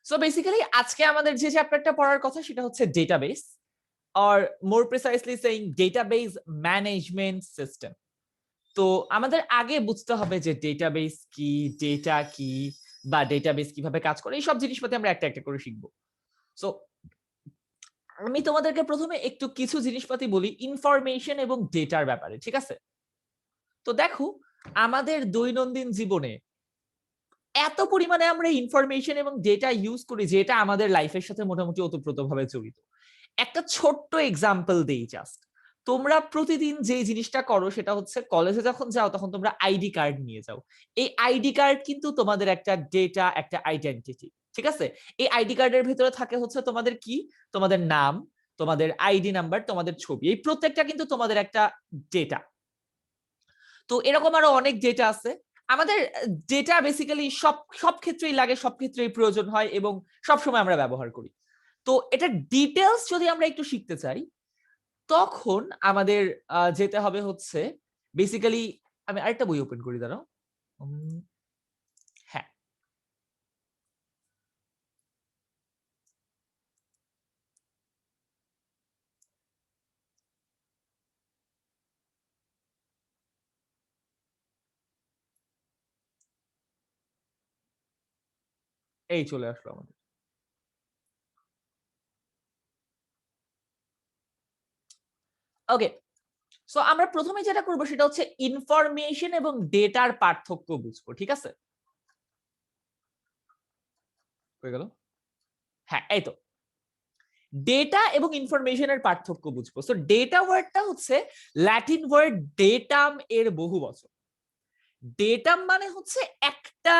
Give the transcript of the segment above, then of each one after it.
So basically আজকে আমাদের যে চ্যাপ্টারটা পড়ার কথা সেটা হচ্ছে database, or more precisely saying database management system. তো আমাদের আগে বুঝতে হবে যে ডেটাবেস কি, ডেটা কি, বা ডেটাবেস কিভাবে কাজ করে, এই সব জিনিসপাতি আমরা একটা একটা করে শিখবো। সো আমি তোমাদেরকে প্রথমে একটু কিছু জিনিসপাতি বলি ইনফরমেশন এবং ডেটার ব্যাপারে, ঠিক আছে? তো দেখো, আমাদের দৈনন্দিন জীবনে এত পরিমাণে আমরা ইনফরমেশন এবং ডেটা ইউজ করি যে এটা আমাদের লাইফের সাথে মোটামুটি ওতপ্রোতভাবে জড়িত। একটা ছোট্ট এক্সাম্পল দেই জাস্ট। তোমরা প্রতিদিন যে জিনিসটা করো সেটা হচ্ছে কলেজে যখন যাও তখন তোমরা আইডি কার্ড নিয়ে যাও। এই আইডি কার্ড কিন্তু তোমাদের একটা ডেটা, একটা আইডেন্টিটি, ঠিক আছে? এই আইডি কার্ডের ভিতরে থাকে হচ্ছে তোমাদের কি, তোমাদের নাম, তোমাদের আইডি নাম্বার, তোমাদের ছবি, এই প্রত্যেকটা কিন্তু তোমাদের একটা ডেটা। তো এরকম আরো অনেক ডেটা আছে। আমাদের ডেটা বেসিক্যালি সব সব ক্ষেত্রেই লাগে, সব ক্ষেত্রেই প্রয়োজন হয় এবং সব সময় আমরা ব্যবহার করি। তো এটা ডিটেলস যদি আমরা একটু শিখতে চাই তখন আমাদের যেতে হবে হচ্ছে বেসিক্যালি, আমি আরেকটা বই ওপেন করি, দাঁড়াও। হ্যাঁ, এই চলে আসলো আমাদের। ওকে, সো আমরা প্রথমে যেটা করবো সেটা হচ্ছে ইনফরমেশন এবং ডেটার পার্থক্য বুঝবো, ঠিক আছে? হয়ে গেল? হ্যাঁ, এই তো ডেটা এবং ইনফরমেশনের পার্থক্য বুঝবো। সো ডেটা ওয়ার্ডটা হচ্ছে ল্যাটিন ওয়ার্ড ডেটাম এর বহুবচন। ডেটাম মানে হচ্ছে একটা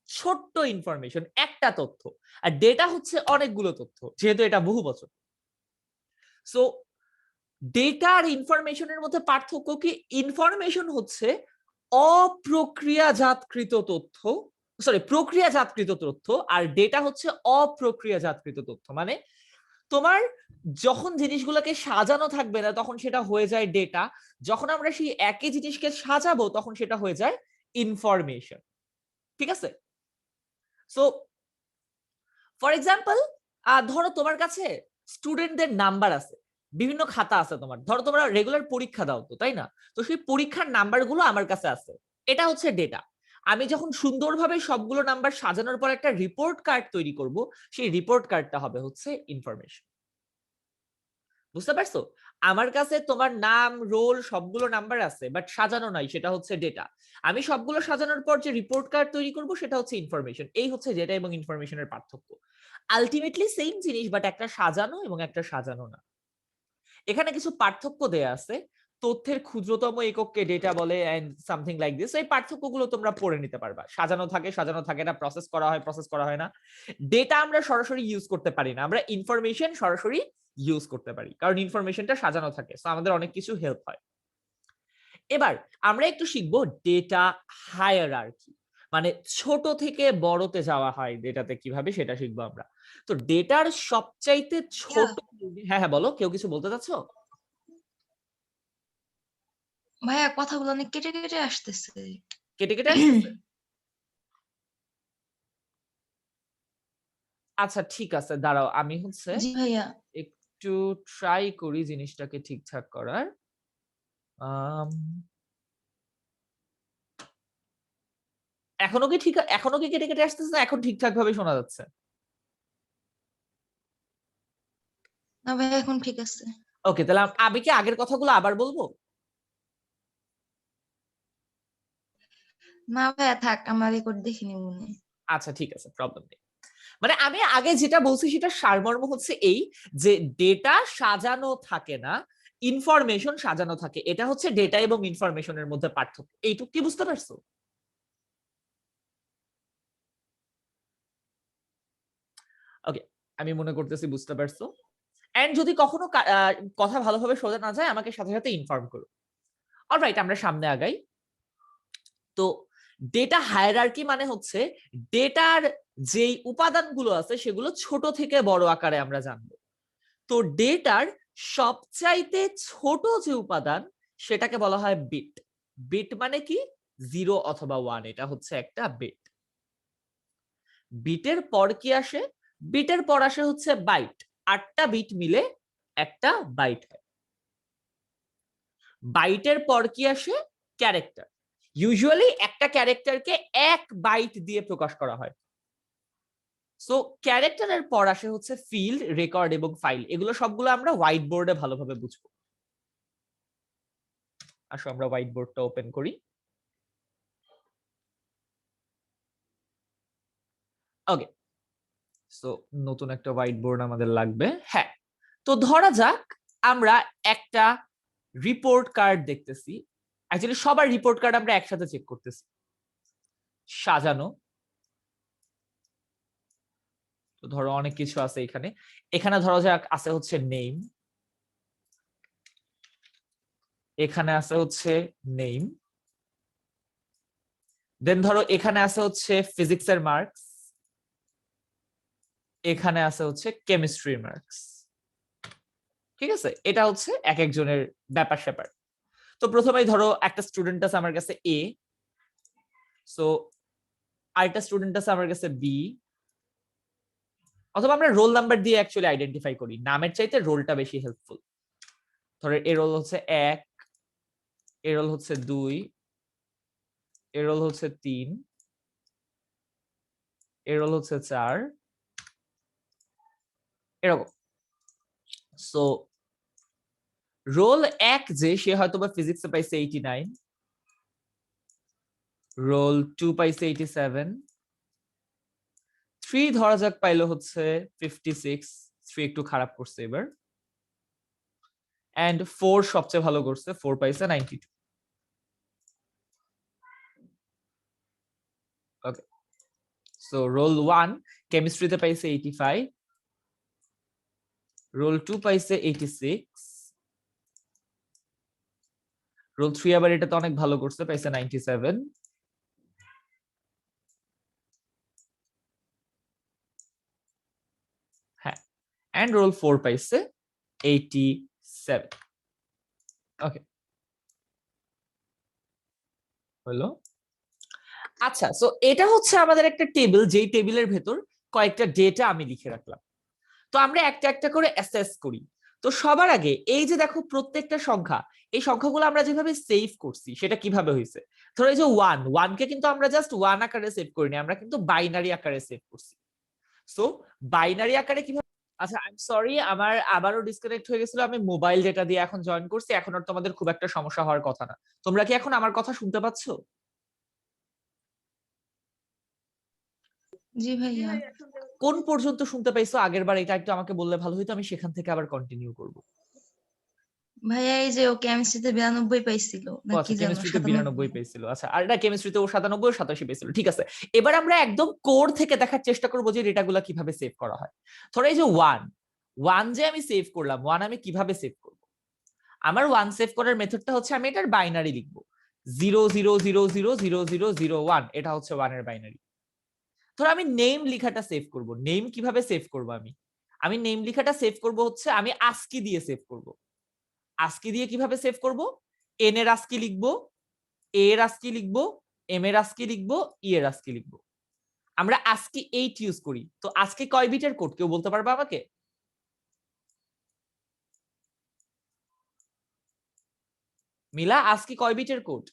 ছোট্ট ইনফরমেশন, একটা তথ্য, আর ডেটা হচ্ছে অনেকগুলো তথ্য, যেহেতু এটা বহুবচন। সো ডেটা আর ইনফরমেশনের মধ্যে পার্থক্য কি? ইনফরমেশন হচ্ছে অপ্রক্রিয়াজাতকৃত তথ্য, সরি প্রক্রিয়াজাতকৃত তথ্য, আর ডেটা হচ্ছে অপ্রক্রিয়াজাতকৃত তথ্য। মানে তোমার যখন জিনিসগুলোকে সাজানো থাকবে না তখন সেটা হয়ে যায় ডেটা, যখন আমরা সেই একই জিনিসকে সাজাবো তখন সেটা হয়ে যায় ইনফরমেশন, ঠিক আছে? সো ফর এক্সাম্পল, ধরো তোমার কাছে স্টুডেন্টদের নাম্বার আছে, বিভিন্ন খাতা আছে তোমার, ধরো তোমরা রেগুলার পরীক্ষা দাও তো, তাই না? তো সেই পরীক্ষার নাম্বারগুলো আমার কাছে আছে, এটা হচ্ছে ডেটা। আমি যখন সুন্দরভাবে সবগুলো নাম্বার সাজানোর পর একটা রিপোর্ট কার্ড তৈরি করব, সেই রিপোর্ট কার্ডটা হবে হচ্ছে ইনফরমেশন। বুঝতে পারছো? আমার কাছে তোমার নাম, রোল সবগুলো নাম্বার আছে, বাট সাজানো নাই, সেটা হচ্ছে ডেটা। আমি সবগুলো সাজানোর পর যে রিপোর্ট কার্ড তৈরি করব সেটা হচ্ছে ইনফরমেশন। এই হচ্ছে ডেটা এবং ইনফরমেশনের পার্থক্য। আলটিমেটলি সেম জিনিস, বাট একটা সাজানো এবং একটা সাজানো না। এখানে কিছু পার্থক্য দেয়া আছে। তথ্যের ক্ষুদ্রতম একককে ডেটা বলে এন্ড সামথিং লাইক দিস। এই পার্থক্যগুলো তোমরা পড়ে নিতে পারবা। সাজানো থাকে, সাজানো থাকে না, প্রসেস করা হয়, প্রসেস করা হয় না। ডেটা আমরা সরাসরি ইউজ করতে পারি না, আমরা ইনফরমেশন সরাসরি ইউজ করতে পারি, কারণ ইনফরমেশনটা সাজানো থাকে, সো আমাদের অনেক কিছু হেল্প হয়। এবার আমরা একটু শিখবো ডেটা হায়ারার্কি, মানে ছোট থেকে বড়তে যাওয়া হয় ডেটাতে কিভাবে, সেটা শিখবো আমরা। তো ডেটার সবচাইতে ভাইয়া ছোট, হ্যাঁ হ্যাঁ বলো, কেউ কিছু বলতে চাচ্ছো? ভাইয়া কথাগুলো অনেক কেটে কেটে আসতেছে। কেটে কেটে আসতেছে? আচ্ছা ঠিক আছে, দাঁড়াও আমি হচ্ছে জি ভাইয়া। একটু ট্রাই করি জিনিসটাকে ঠিকঠাক করার। আম, এখনো কি ঠিক, এখনো কি কেটে কেটে আসতেছে না এখন ঠিকঠাক ভাবে শোনা যাচ্ছে? না ভাইয়া এখন ঠিক আছে। ওকে, তাহলে আমি কি আগের কথাগুলো আবার বলবো? না ভাইয়া থাক, আমার রেকর্ড দেখে নিব মনে। আচ্ছা ঠিক আছে, প্রবলেম নেই। মানে আমি আগে যেটা বলছি সেটা সারমর্ম হচ্ছে এই, যে ডেটা সাজানো থাকে না, ইনফরমেশন সাজানো থাকে। এটা হচ্ছে ডেটা এবং ইনফরমেশনের মধ্যে পার্থক্য। এইটুকু কি বুঝতে পারছো? ওকে, আমি মনে করতেছি বুঝতে পারছো। এন্ড যদি কখনো কথা ভালোভাবে সোজা না যায় আমাকে সাথে সাথে ইনফর্ম করো। অলরাইট, আমরা সামনে আগাই। তো ডেটা হায়ারার্কি মানে হচ্ছে ডেটার যেই উপাদানগুলো আছে সেগুলো ছোট থেকে বড় আকারে আমরা জানবো। তো ডেটার সবচাইতে ছোট যে উপাদান সেটাকে বলা হয় বিট। বিট মানে কি? 0 অথবা 1, এটা হচ্ছে একটা বিট। বিটের পর কি আসে? বিটের পর আসে হচ্ছে বাইট, 8টা বিট মিলে একটা বাইট হয়। বাইটের পর কি আসে? ক্যারেক্টার। ইউজুয়ালি একটা ক্যারেক্টারকে 1 বাইট দিয়ে প্রকাশ করা হয়। সো ক্যারেক্টারের পর আসে হচ্ছে ফিল্ড, রেকর্ড এবং ফাইল। এগুলো সবগুলো আমরা হোয়াইট বোর্ডে ভালোভাবে বুঝবো। আসো আমরা হোয়াইট বোর্ডটা ওপেন করি। ওকে, সো নতুন একটা হোয়াইট বোর্ড আমাদের লাগবে। হ্যাঁ, তো ধরা যাক আমরা একটা রিপোর্ট কার্ড দেখতেছি। অ্যাকচুয়ালি সবার রিপোর্ট কার্ড আমরা একসাথে চেক করতেছি। সাজানো, তো ধরো অনেক কিছু আছে এখানে। এখানে ধরা যাক আছে হচ্ছে নেম, এখানে আছে হচ্ছে নেম, দেন ধরো এখানে আছে হচ্ছে ফিজিক্সের মার্কস, এখানে আছে হচ্ছে কেমিস্ট্রি মার্কস। ঠিক আছে, এটা হচ্ছে এক একজনের ব্যাপার স্যাপার। তো প্রথমেই ধরো একটা স্টুডেন্ট আছে আমার কাছে এ, সো আরেকটা স্টুডেন্ট আছে আমার কাছে বি, অথবা আমরা রোল নাম্বার দিয়ে অ্যাকচুয়ালি আইডেন্টিফাই করি, নামের চাইতে রোলটা বেশি হেল্পফুল। ধরো এর রোল হচ্ছে 1, এর রোল হচ্ছে 2, এর রোল হচ্ছে 3, এর রোল হচ্ছে 4, এরকম। সো রোল 1 যে সে হয়তোবা ফিজিক্সে পাইছে 89, রোল 2 পাইছে 87, 3 ধরা যাক পাইলো হচ্ছে 56, 3 একটু খারাপ করছে এবার, এন্ড 4 সবচেয়ে ভালো করছে, 4 পাইছে 92। ওকে, সো রোল 1 কেমিস্ট্রিতে পাইছে 85, রোল 2 পাইছে 86, রোল 3 আবার এটাতে অনেক ভালো করছে, পাইছে 97, হ্যাঁ, এন্ড রোল 4 পাইছে 87। ওকে, হলো। আচ্ছা, সো এটা হচ্ছে আমাদের একটা টেবিল, যেই টেবিলের ভেতর কয়েকটা ডেটা আমি লিখে রাখলাম। তো আমরা একটা একটা করে অ্যাসেস করি। তো সবার আগে এই যে দেখো প্রত্যেকটা সংখ্যা, এই সংখ্যাগুলো আমরা যেভাবে সেভ করছি সেটা কিভাবে হয়েছে। ধরো এই যে 1 কে কিন্তু আমরা জাস্ট 1 আকারে সেভ করিনি, আমরা কিন্তু বাইনারি আকারে সেভ করছি। সো বাইনারি আকারে কিভাবে? আচ্ছা, আই এম সরি, আমার আবারও ডিসকানেক্ট হয়ে গেছিল। আমি মোবাইল ডেটা দিয়ে এখন জয়েন করছি, এখন আর তোমাদের খুব একটা সমস্যা হওয়ার কথা না। তোমরা কি এখন আমার কথা শুনতে পাচ্ছো? জি ভাইয়া। কোন পর্যন্ত শুনতে পাইছো আগের বার? এটা একটু আমাকে বললে ভালো হতো, আমি সেখান থেকে আবার কন্টিনিউ করব। ভাইয়া এই যে ও কেমিস্ট্রিতে 92 পাইছিল ও না কি আচ্ছা, যেন কেমিস্ট্রিতে 92 97। পেয়েছিল। আচ্ছা, আর এটা কেমিস্ট্রিতে ও 97 ও 87 পেয়েছিল। ঠিক আছে, এবার আমরা একদম কোর থেকে দেখার চেষ্টা করব যে ডেটাগুলো কিভাবে সেভ করা হয়। ধরো এই যে 1 যে আমি সেভ করলাম, 1 আমি কিভাবে সেভ করব? আমার 1 সেভ করার মেথডটা হচ্ছে আমি এটার বাইনারি লিখব, 000000001, এটা হচ্ছে 1 এর বাইনারি। ধরো আমি নেম লেখাটা সেভ করব। নেম কিভাবে সেভ করব? আমি নেম লেখাটা সেভ করব হচ্ছে আমি ASCII দিয়ে সেভ করব। ASCII দিয়ে কিভাবে সেভ করব? n এর ASCII লিখবো, a এর ASCII লিখবো, m এর ASCII লিখবো, e এর ASCII লিখবো। আমরা ASCII 8 ইউজ করি। তো ASCII কয় বিটের কোড কেউ বলতে পারবে আমাকে? মিলা, ASCII কয় বিটের কোড?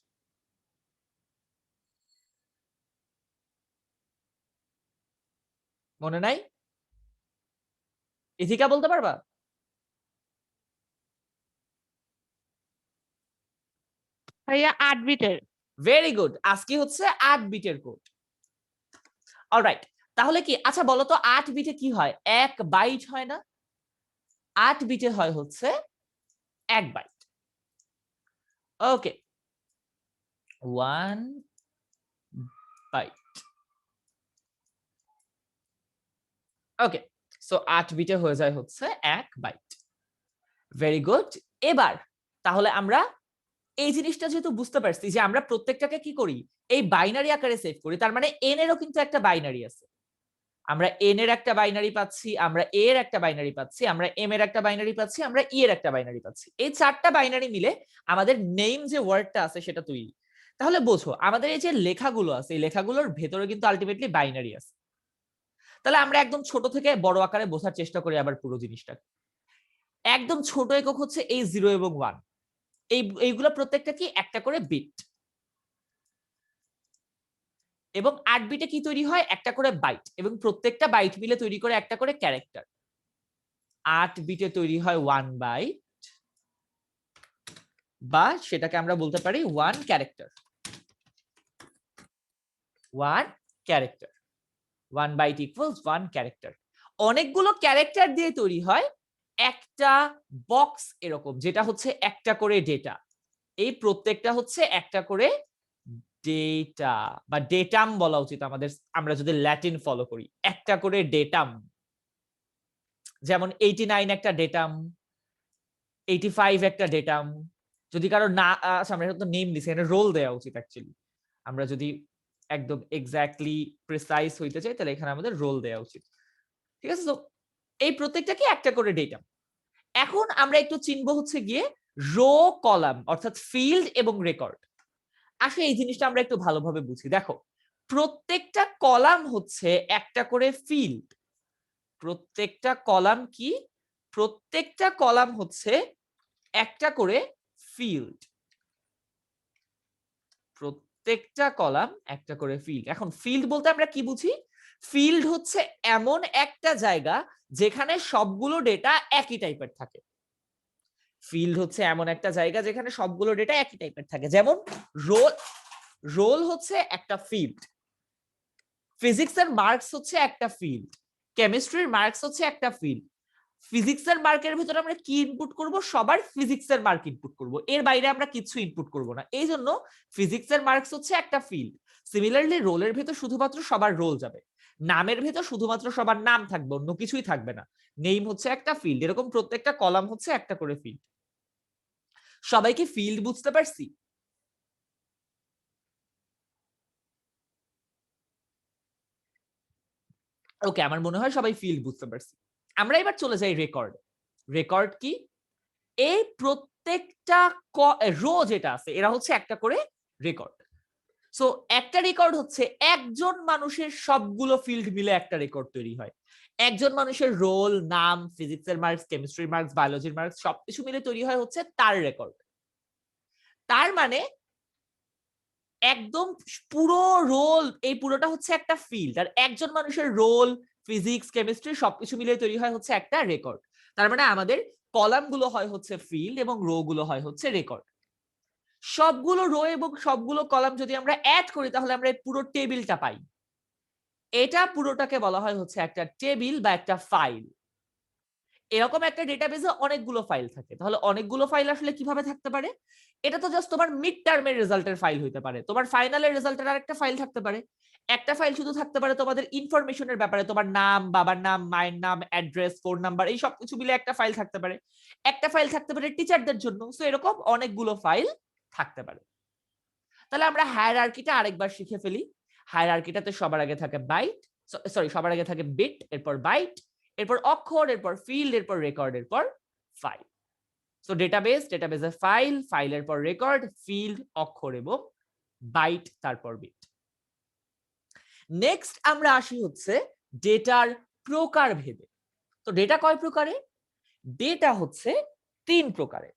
মনে নাই? ইথিকা বলতে পারবা? ভাইয়া 8 বিটের। ভেরি গুড, ASCII হচ্ছে 8 বিটের কোড। অলরাইট, তাহলে কি, আচ্ছা বলো তো 8 বিটে কি হয়? 1 বাইট হয় না? 8 বিটে হয় হচ্ছে 1 বাইট। ওকে, 1 বাইট। ওকে, সো 8 বিটে হয়ে যায় হচ্ছে 1 বাইট। Very good. এবার তাহলে আমরা এই জিনিসটা যেহেতু বুঝতে পারছি যে আমরা প্রত্যেকটাকে কি করি, এই বাইনারি আকারে সেভ করি, তার মানে n এরও কিন্তু একটা বাইনারি আছে। আমরা n এর একটা বাইনারি পাচ্ছি, আমরা a এর একটা বাইনারি পাচ্ছি, আমরা m এর একটা বাইনারি পাচ্ছি, আমরা e এর একটা বাইনারি পাচ্ছি। এই 4টা বাইনারি মিলে আমাদের নেম যে ওয়ার্ডটা আছে সেটা তৈরি। তাহলে বোঝো আমাদের এই যে লেখাগুলো আছে, এই লেখাগুলোর ভেতরে কিন্তু আলটিমেটলি বাইনারি আছে। তাহলে আমরা একদম ছোট থেকে বড় আকারে বোঝার চেষ্টা করি আবার পুরো জিনিসটা। একদম ছোট একক হচ্ছে এই 0 এবং 1, এইগুলো প্রত্যেকটা কি একটা করে বিট, এবং 8 বিটে কি তৈরি হয় একটা করে বাইট, এবং প্রত্যেকটা বাইট মিলে তৈরি করে একটা করে ক্যারেক্টার। 8 বিটে তৈরি হয় 1 বাইট, বা সেটাকে আমরা বলতে পারি 1 character. 1 character, 1 byte equals 1 character. অনেকগুলো ক্যারেক্টার দিয়ে তৈরি হয় একটা বক্স এরকম, যেটা হচ্ছে একটা করে ডেটা। এই প্রত্যেকটা হচ্ছে একটা করে ডেটা, বা ডেটাম বলা উচিত আমাদের, আমরা যদি ল্যাটিন ফলো করি, একটা করে ডেটাম। যেমন 89 একটা ডেটাম, 85 একটা ডেটাম। যদি কারো না, আচ্ছা আমরা তো নেম দিছি, এখানে রোল দেওয়া উচিত অ্যাকচুয়ালি। আমরা যদি একদম এক্স্যাক্টলি প্রিসাইজ হইতে চাই তাহলে এখানে আমাদের রোল দেওয়া উচিত। ঠিক আছে? তো এই প্রত্যেকটা কি একটা করে ডেটা। এখন আমরা একটু চিনবো হচ্ছে গিয়ে রো কলাম, অর্থাৎ ফিল্ড এবং রেকর্ড। আসলে এই জিনিসটা আমরা একটু ভালোভাবে বুঝি। দেখো, প্রত্যেকটা কলাম হচ্ছে একটা করে ফিল্ড। প্রত্যেকটা কলাম কি? প্রত্যেকটা কলাম হচ্ছে একটা করে ফিল্ড। প্রত্যেকটা কলাম একটা করে ফিল্ড। এখন ফিল্ড বলতে আমরা কি বুঝি? ফিল্ড হচ্ছে এমন একটা জায়গা যেখানে সবগুলো ডেটা একই টাইপের থাকে। ফিল্ড হচ্ছে এমন একটা জায়গা যেখানে সবগুলো ডেটা একই টাইপের থাকে। যেমন রোল, রোল হচ্ছে একটা ফিল্ড। ফিজিক্সের মার্কস হচ্ছে একটা ফিল্ড। কেমিস্ট্রির মার্কস হচ্ছে একটা ফিল্ড। ফিজিক্সের মার্কের ভিতরে আমরা কি ইনপুট করব? সবার ফিজিক্সের মার্ক ইনপুট করব, এর বাইরে আমরা কিছু ইনপুট করব না। এই জন্য ফিজিক্সের মার্কস হচ্ছে একটা ফিল্ড। সিমিলারলি রোলের ভিতর শুধুমাত্র সবার রোল যাবে, নামের ভিতর শুধুমাত্র সবার নাম থাকবে, অন্য কিছুই থাকবে না। নেম হচ্ছে একটা ফিল্ড। এরকম প্রত্যেকটা কলাম হচ্ছে একটা করে ফিল্ড। সবাইকে ফিল্ড বুঝতে পারছি? ওকে, আমার মনে হয় সবাই ফিল্ড বুঝতে পারছি। আমরা এবার চলে যাই রেকর্ড। রেকর্ড কি? এই প্রত্যেকটা রো যেটা আছে এরা হচ্ছে একটা করে রেকর্ড। সো একটা রেকর্ড হচ্ছে একজন মানুষের সবগুলো ফিল্ড মিলে একটা রেকর্ড তৈরি হয়। একজন মানুষের রোল, নাম, ফিজিক্সের মার্কস, কেমিস্ট্রির মার্কস, বায়োলজির মার্কস সবকিছু মিলে তৈরি হয় হচ্ছে তার রেকর্ড। তার মানে একদম পুরো রোল, এই পুরোটা হচ্ছে একটা ফিল্ড, আর একজন মানুষের রোল, ফিজিক্স, কেমিস্ট্রি সবকিছু মিলে তৈরি হয় হচ্ছে একটা রেকর্ড। তার মানে আমাদের কলাম গুলো হয় হচ্ছে ফিল্ড এবং রো গুলো হয় হচ্ছে রেকর্ড। সবগুলো রো এবং সবগুলো কলাম যদি আমরা অ্যাড করি তাহলে আমরা এই পুরো টেবিলটা পাই। এটা পুরোটাকে বলা হয় হচ্ছে একটা টেবিল বা একটা ফাইল। এরকম একটা ডেটাবেজে অনেকগুলো ফাইল থাকে। তাহলে অনেকগুলো ফাইল আসলে কিভাবে থাকতে পারে? এটা তো জাস্ট তোমার মিড টার্মের রেজাল্টের ফাইল হইতে পারে, তোমার ফাইনালের রেজাল্টের আরেকটা ফাইল থাকতে পারে। একটা ফাইল শুধু থাকতে পারে তোমাদের ইনফরমেশনের ব্যাপারে, তোমার নাম, বাবার নাম, মায়ের নাম, অ্যাড্রেস, ফোন নাম্বার, এই সব কিছু মিলে একটা ফাইল থাকতে পারে। একটা ফাইল থাকতে পারে টিচারদের জন্য। সো এরকম অনেকগুলো ফাইল থাকতে পারে। তাহলে আমরা হায়ারার্কিটা আরেকবার শিখে ফেলি। হায়ারার্কিটাতে সবার আগে থাকে বাইট, সরি সবার আগে থাকে বিট, এরপর বাইট, এরপর অক্ষর, এরপর ফিল্ড, এরপর রেকর্ড, এরপর ফাইল। সো ডেটাবেস, ডেটাবেসের ফাইল, ফাইলের পর রেকর্ড, ফিল্ড, অক্ষর এবং বাইট, তারপর বিট। নেক্সট আমরা আসি হচ্ছে ডেটার প্রকার ভেদে। তো ডেটা কয় প্রকারে? ডেটা হচ্ছে 3 প্রকারের।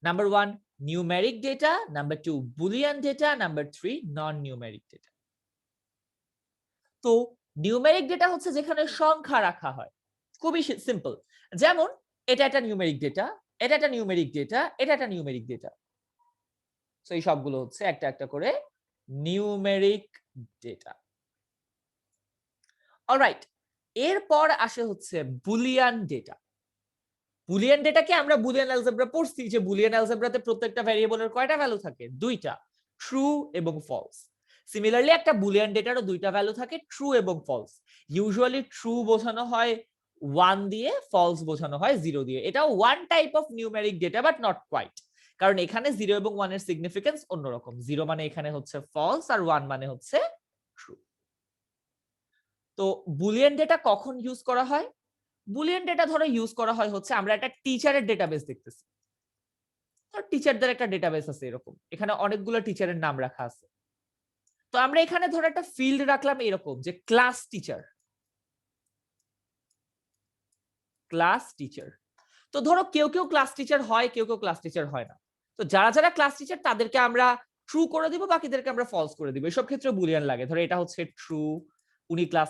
Number 1 numeric data, number 2 Boolean data, number 3 নন নিউমেরিক ডেটা। তো নিউমেরিক ডেটা হচ্ছে যেখানে সংখ্যা রাখা হয়, খুবই সিম্পল। যেমন এটা একটা নিউমেরিক ডেটা, এটা একটা নিউমেরিক ডেটা, এটা একটা নিউমেরিক ডেটা। সো এই সবগুলো হচ্ছে একটা একটা করে নিউমেরিক ডেটা। অলরাইট, এরপর আসে হচ্ছে বুলিয়ান ডেটা। বুলিয়ান ডেটাকে আমরা বুলিয়ান অ্যালজেব্রা পড়ছি, যে বুলিয়ান অ্যালজেব্রাতে প্রত্যেকটা ভ্যারিয়েবলের কয়টা ভ্যালু থাকে? দুইটা, ট্রু এবং ফলস। সিমিলারলি একটা বুলিয়ান ডেটারও দুইটা ভ্যালু থাকে, ট্রু এবং ফলস। ইউজুয়ালি ট্রু বোঝানো হয় 1 দিয়ে, ফলস বোঝানো হয় 0 দিয়ে। এটা one type of numeric data but not quite, কারণ এখানে 0 এবং 1 এর সিগনিফিকেন্স অন্যরকম। 0 মানে এখানে হচ্ছে ফলস, আর 1 মানে হচ্ছে ট্রু। তো বুলিয়ান ডেটা কখন ইউজ করা হয়? বুলিয়ান ডেটা ধরো ইউজ করা হয় হচ্ছে আমরা একটা টিচারের ডেটাবেস দেখতেছি। টিচারদের একটা ডেটাবেস আছে এরকম, এখানে অনেকগুলো টিচারের নাম রাখা আছে। তো আমরা এখানে ধরো একটা ফিল্ড রাখলাম এরকম যে ক্লাস টিচার। Class teacher. তো ধরো কেউ কেউ ক্লাস টিচার হয়, কেউ কেউ ক্লাস টিচার হয় না। তো যারা যারা ক্লাস টিচার তাদেরকে আমরা ট্রু করে দিব, বাকিদেরকে আমরা ফলস করে দিব। এসব ক্ষেত্রে বুলিয়ান লাগে। ধরো এটা হচ্ছে ট্রু, উনি ক্লাস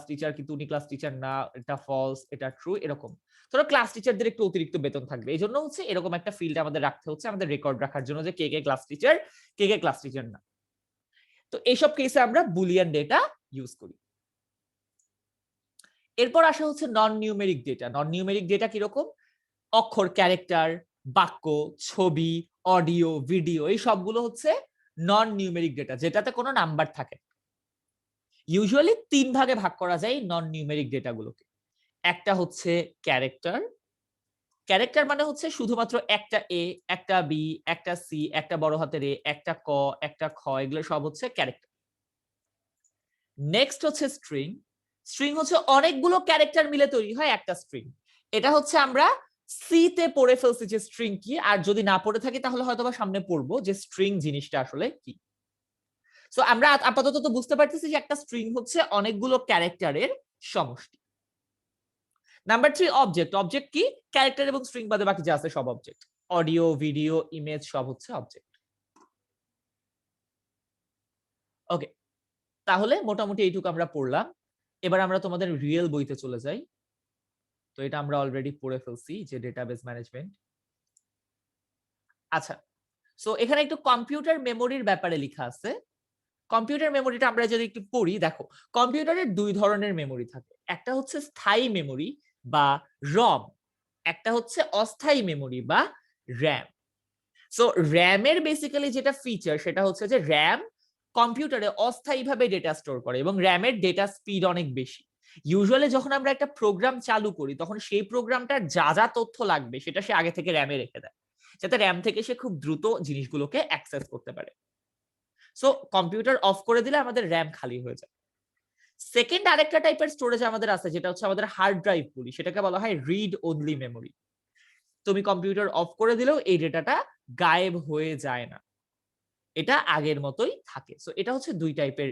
টিচার কিন্তু উনি ক্লাস টিচার না, এটা ফলস, এটা ট্রু, এরকম। ধরো ক্লাস টিচারদের একটু অতিরিক্ত বেতন থাকবে, এই জন্য হচ্ছে এরকম একটা ফিল্ড আমাদের রাখতে হচ্ছে, আমাদের রেকর্ড রাখার জন্য যে কে কে ক্লাস টিচার, কে কে ক্লাস টিচার না। তো এইসব কেসে আমরা বুলিয়ান ডেটা ইউজ করি। এরপর আসা হচ্ছে নন নিউমেরিক ডেটা। নন নিউমেরিক ডেটা কিরকম? অক্ষর, ক্যারেক্টার, বাক্য, ছবি, অডিও, ভিডিও, এই সবগুলো হচ্ছে নন নিউমেরিক ডেটা, যেটাতে কোনো নাম্বার থাকে। ইউজুয়ালি 3 ভাগে ভাগ করা যায় নন নিউমেরিক ডেটাগুলোকে। একটা হচ্ছে ক্যারেক্টার। ক্যারেক্টার মানে হচ্ছে শুধুমাত্র একটা এ, একটা বি, একটা সি, একটা বড় হাতের এ, একটা ক, একটা খ, এগুলো সব হচ্ছে ক্যারেক্টার। নেক্সট হচ্ছে স্ট্রিং। স্ট্রিং হচ্ছে অনেকগুলো ক্যারেক্টার মিলে তৈরি হয় একটা স্ট্রিং। এটা হচ্ছে আমরা সি তে পড়ে ফেলছি যে স্ট্রিং কি, আর যদি না পড়ে থাকি তাহলে হয়তোবা সামনে পড়বো যে স্ট্রিং জিনিসটা আসলে কি। সো আমরা আপাতত তো বুঝতে পারতেছি যে একটা স্ট্রিং হচ্ছে অনেকগুলো ক্যারেক্টারের সমষ্টি। Number 3 object. অবজেক্ট কি? ক্যারেক্টার এবং স্ট্রিং বাদে বাকি যা আছে সব অবজেক্ট। অডিও, ভিডিও, ইমেজ সব হচ্ছে অবজেক্ট। ওকে, তাহলে মোটামুটি এইটুকু আমরা পড়লাম। এবার আমরা তোমাদের রিয়েল বইতে চলে যাই। তো এটা আমরা অলরেডি পড়ে ফেলছি যে ডেটাবেস ম্যানেজমেন্ট। আচ্ছা, সো এখানে একটু কম্পিউটার মেমোরির ব্যাপারে লেখা আছে। কম্পিউটার মেমোরিটা আমরা যদি একটু পড়ি, দেখো কম্পিউটারের 2 ধরনের মেমোরি থাকে। একটা হচ্ছে স্থায়ী মেমোরি বা রম, একটা হচ্ছে অস্থায়ী মেমোরি বা র‍্যাম। সো র‍্যামের বেসিক্যালি যেটা ফিচার সেটা হচ্ছে যে র‍্যাম কম্পিউটারে অস্থায়ীভাবে ডেটা স্টোর করে এবং র‍্যামের ডেটা স্পিড অনেক বেশি। ইউজুয়ালি যখন আমরা একটা প্রোগ্রাম চালু করি তখন সেই প্রোগ্রামটার যা যা তথ্য লাগবে সেটা সে আগে থেকে র‍্যামে রেখে দেয়, যাতে র‍্যাম থেকে সে খুব দ্রুত জিনিসগুলোকে অ্যাক্সেস করতে পারে। সো কম্পিউটার অফ করে দিলে আমাদের র‍্যাম খালি হয়ে যায়। সেকেন্ড আরেকটা টাইপের স্টোরেজ আমাদের আছে, যেটা হচ্ছে আমাদের হার্ড ড্রাইভ বলি, সেটাকে বলা হয় রিড অনলি মেমোরি। তুমি কম্পিউটার অফ করে দিলেও এই ডেটাটা গায়েব হয়ে যায় না, এটা আগের মতোই থাকে। সো এটা হচ্ছে 2 টাইপের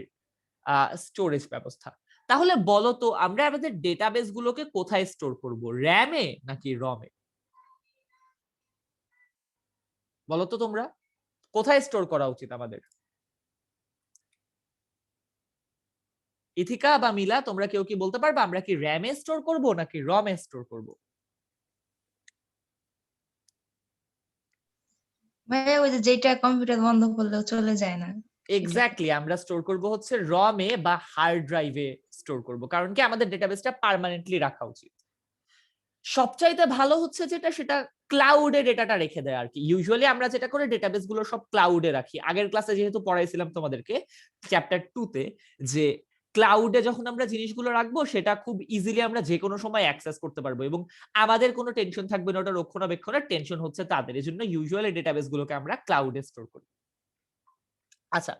স্টোরেজ ব্যবস্থা। তাহলে বলো তো আমরা আমাদের ডেটাবেস গুলোকে কোথায় স্টোর করব, র‍্যামে নাকি রমে? বলো তো তোমরা কোথায় স্টোর করা উচিত আমাদের? ইথিকা বা মিলা, তোমরা কেউ কি বলতে পারবে আমরা কি র‍্যামে স্টোর করব নাকি রমে স্টোর করব? ভাইয়া ওই যে যেটা কম্পিউটার বন্ধ করলেও চলে যায় না, সেটাতে। এক্স্যাক্টলি, আমরা স্টোর করব হচ্ছে রমে বা হার্ড ড্রাইভে স্টোর করব, কারণ কি আমাদের ডেটাবেসটা পার্মানেন্টলি রাখা উচিত। সবচাইতে ভালো হচ্ছে যেটা, সেটা ক্লাউডে ডেটাটা রেখে দেয় আর কি। ইউজুয়ালি আমরা যেটা করে ডেটাবেস গুলো সব ক্লাউডে রাখি। আগের ক্লাসে যেহেতু পড়াইছিলাম তোমাদেরকে চ্যাপ্টার 2 তে যে ক্লাউডে যখন আমরা জিনিসগুলো রাখবো সেটা খুব ইজিলি আমরা যে কোনো সময় অ্যাক্সেস করতে পারবো এবং আমাদের কোনো টেনশন থাকবে না, ওটা রক্ষণাবেক্ষণের টেনশন হচ্ছে তাদের। এজন্য ইউজুয়ালি ডেটাবেস গুলোকে আমরা ক্লাউডে স্টোর করি। আচ্ছা,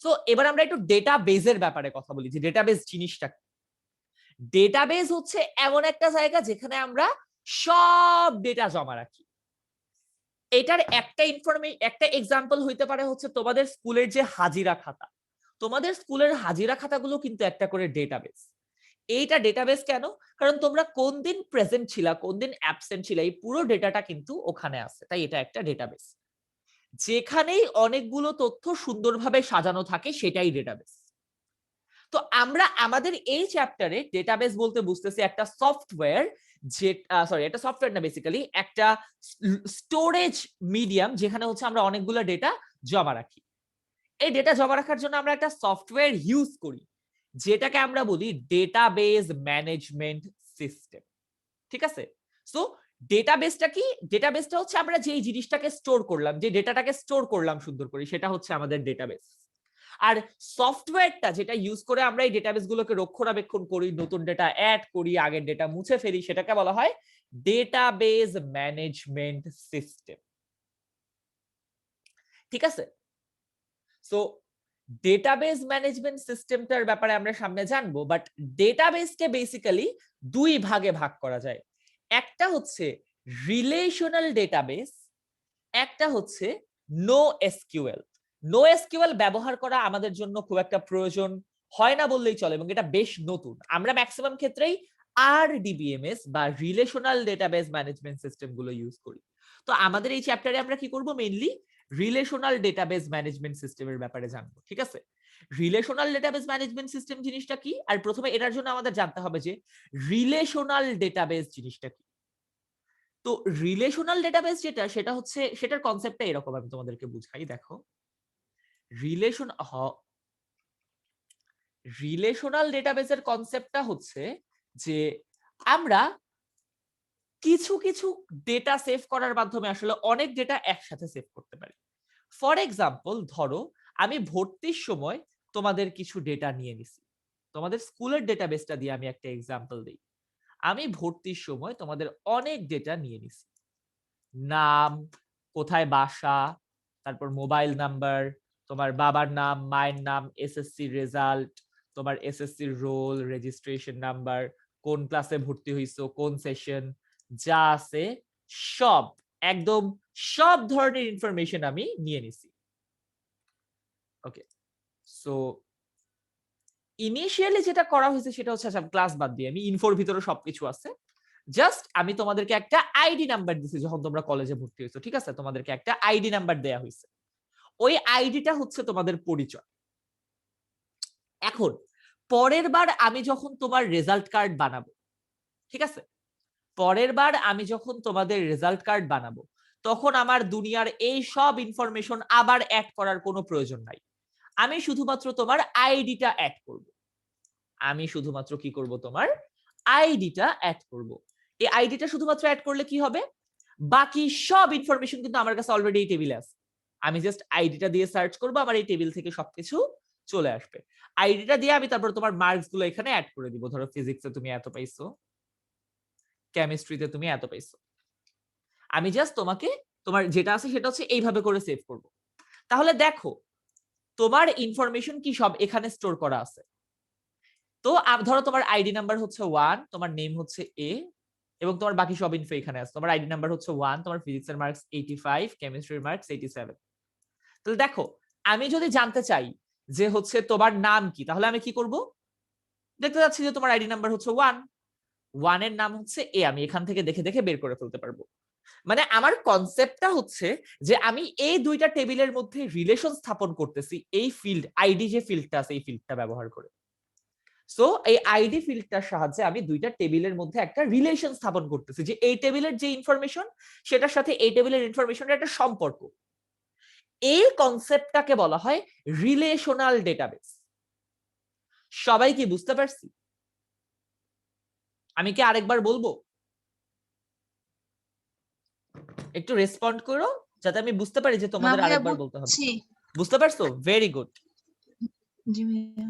সো এবার আমরা একটু ডেটাবেজের ব্যাপারে কথা বলি যে ডেটাবেস জিনিসটা কি। ডেটাবেস হচ্ছে এমন একটা জায়গা যেখানে আমরা সব ডেটা জমা রাখি। এটার একটা এক্সাম্পল হইতে পারে হচ্ছে তোমাদের স্কুলের যে হাজিরা খাতা। তোমাদের স্কুলের হাজিরা খাতাগুলো কিন্তু একটা করে ডেটাবেস। এইটা ডেটাবেস কেন? কারণ তোমরা কোন দিন প্রেজেন্ট ছিলা, কোন দিন অ্যাবসেন্ট ছিলা, এই পুরো ডেটাটা কিন্তু ওখানে আছে। তাই এটা একটা ডেটাবেস। যেখানেই অনেকগুলো তথ্য সুন্দরভাবে সাজানো থাকে সেটাই ডেটাবেস। তো আমরা আমাদের এই চ্যাপ্টারে ডেটাবেস বলতে বুঝতেছি একটা সফটওয়্যার, যে এটা সফটওয়্যার না, বেসিক্যালি একটা স্টোরেজ মিডিয়াম যেখানে হচ্ছে আমরা অনেকগুলো ডেটা জমা রাখি। এই ডেটা জমা রাখার জন্য আমরা একটা সফটওয়্যার ইউজ করি যেটাকে আমরা বলি ডেটাবেস ম্যানেজমেন্ট সিস্টেম। ঠিক আছে? সো ডেটাবেসটা কি? ডেটাবেসটা হচ্ছে আমরা যেই জিনিসটাকে স্টোর করলাম, যে ডেটাটাকে স্টোর করলাম সুন্দর করে, সেটা হচ্ছে আমাদের ডেটাবেস। আর সফটওয়্যারটা যেটা ইউজ করে আমরা এই ডেটাবেস গুলোকে রক্ষণাবেক্ষণ করি, নতুন ডেটা অ্যাড করি, আগের ডেটা মুছে ফেলি, সেটাকে বলা হয় ডেটাবেস ম্যানেজমেন্ট সিস্টেম। ঠিক আছে? সো ডেটাবেস ম্যানেজমেন্ট সিস্টেমটার ব্যাপারে আমরা সামনে জানবো, বাট ডেটাবেসকে বেসিক্যালি 2 ভাগে ভাগ করা যায়। একটা হচ্ছে রিলেশনাল ডেটাবেস, একটা হচ্ছে নো এসকিউএল। নো এসকিউএল ব্যবহার করা আমাদের জন্য খুব একটা প্রয়োজন হয় না বললেই চলে এবং এটা বেশ নতুন। আমরা ম্যাক্সিমাম ক্ষেত্রেই RDBMS বা রিলেশনাল ডেটাবেস ম্যানেজমেন্ট সিস্টেম গুলো ইউজ করি। তো আমাদের এই চ্যাপ্টারে আমরা কি করব, মেইনলি রিলেশনাল ডেটাবেস ম্যানেজমেন্ট সিস্টেমের ব্যাপারে জানবো। ঠিক আছে, রিলেশনাল ডেটাবেস ম্যানেজমেন্ট সিস্টেম জিনিসটা কি, আর প্রথমে এটার জন্য আমাদের জানতে হবে যে রিলেশনাল ডেটাবেস জিনিসটা কি। তো রিলেশনাল ডেটাবেস যেটা, সেটা হচ্ছে, সেটার কনসেপ্টটা এরকম, আমি তোমাদেরকে বুঝাই। দেখো, রিলেশনাল ডেটাবেসের কনসেপ্টটা হচ্ছে যে আমরা কিছু কিছু ডেটা সেভ করার মাধ্যমে আসলে অনেক ডেটা একসাথে সেভ করতে পারি। ফর এক্সাম্পল, ধরো আমি ভর্তির সময় তোমাদের কিছু ডেটা নিয়ে নিছি। তোমাদের স্কুলের ডেটাবেসটা দিয়ে আমি একটা এক্সাম্পল দিই। আমি ভর্তির সময় তোমাদের অনেক ডেটা নিয়ে নিছি, নাম, কোথায় বাসা, তারপর মোবাইল নাম্বার, তোমার বাবার নাম, মায়ের নাম, এসএসসি রেজাল্ট, তোমার এসএসসি রোল, রেজিস্ট্রেশন নাম্বার, কোন ক্লাসে ভর্তি হইছো, কোন সেশন, যা আছে সব, একদম সব ধরনের ইনফরমেশন আমি নিয়ে নিছি। ওকে, সো ইনিশিয়ালি যেটা করা হয়েছে সেটা হচ্ছে, আচ্ছা ক্লাস বাদ দিয়ে, আমি ইনফোর ভিতরে সবকিছু আছে, জাস্ট আমি তোমাদেরকে একটা আইডি নাম্বার দিছি যখন তোমরা কলেজে ভর্তি হয়েছো। ঠিক আছে, তোমাদেরকে একটা আইডি নাম্বার দেয়া হয়েছে, ওই আইডিটা হচ্ছে তোমাদের পরিচয়। এখন পরের বার আমি যখন তোমার রেজাল্ট কার্ড বানাবো, ঠিক আছে, পরের বার আমি যখন তোমাদের রেজাল্ট কার্ড বানাবো, তখন আমার দুনিয়ার এই সব ইনফরমেশন আবার অ্যাড করার কোনো প্রয়োজন নাই। আমি শুধুমাত্র তোমার আইডিটা অ্যাড করব। আমি শুধুমাত্র কি করব, তোমার আইডিটা অ্যাড করব। এই আইডিটা শুধুমাত্র অ্যাড করলে কি হবে, বাকি সব ইনফরমেশন কিন্তু আমার কাছে অলরেডি এই টেবিলে আছে। আমি জাস্ট আইডিটা দিয়ে সার্চ করব, আমার এই টেবিল থেকে সবকিছু চলে আসবে। আইডিটা দিয়ে আমি তারপর তোমার মার্কস গুলো এখানে অ্যাড করে দিব। ধরো ফিজিক্সে তুমি এত পাইছো, কেমিস্ট্রিতে তুমি এত পাইছো। আমি জাস্ট তোমাকে তোমার যেটা আছে সেটা হচ্ছে এইভাবে করে সেভ করব। তাহলে দেখো, তোমার ইনফরমেশন কি সব এখানে স্টোর করা আছে। তো ধরো তোমার আইডি নাম্বার হচ্ছে 1, তোমার নেম হচ্ছে এ, এবং তোমার বাকি সব ইনফো এখানে আছে। তোমার আইডি নাম্বার হচ্ছে 1, তোমার ফিজিক্সের মার্কস 85, কেমিস্ট্রির মার্কস 87। তাহলে দেখো, আমি যদি জানতে চাই যে হচ্ছে তোমার নাম কি, তাহলে আমি কি করব, দেখতে যাচ্ছি যে তোমার আইডি নাম্বার হচ্ছে 1 এর নাম হচ্ছে এ, আমি এখান থেকে দেখে দেখে বের করে ফেলতে পারবো। মানে আমার কনসেপ্টটা হচ্ছে যে আমি এই দুইটা টেবিলের মধ্যে রিলেশন স্থাপন করতেছি এই ফিল্ড, আইডি যে ফিল্ডটা আছে এই ফিল্ডটা ব্যবহার করে। সো এই আইডি ফিল্ডটার সাহায্যে আমি দুইটা টেবিলের মধ্যে একটা রিলেশন স্থাপন করতেছি, যে এই টেবিলের যে ইনফরমেশন সেটার সাথে এই টেবিলের ইনফরমেশনের একটা সম্পর্ক। এই কনসেপ্টটাকে বলা হয় রিলেশনাল ডেটাবেস। সবাই কি বুঝতে পারছি? আমি কি আরেকবার বলবো? একটু রেসপন্ড করো যাতে আমি বুঝতে পারি যে তোমাদের আরেকবার বলতে হবে। বুঝতে পারছো? Very good. জি ভাইয়া।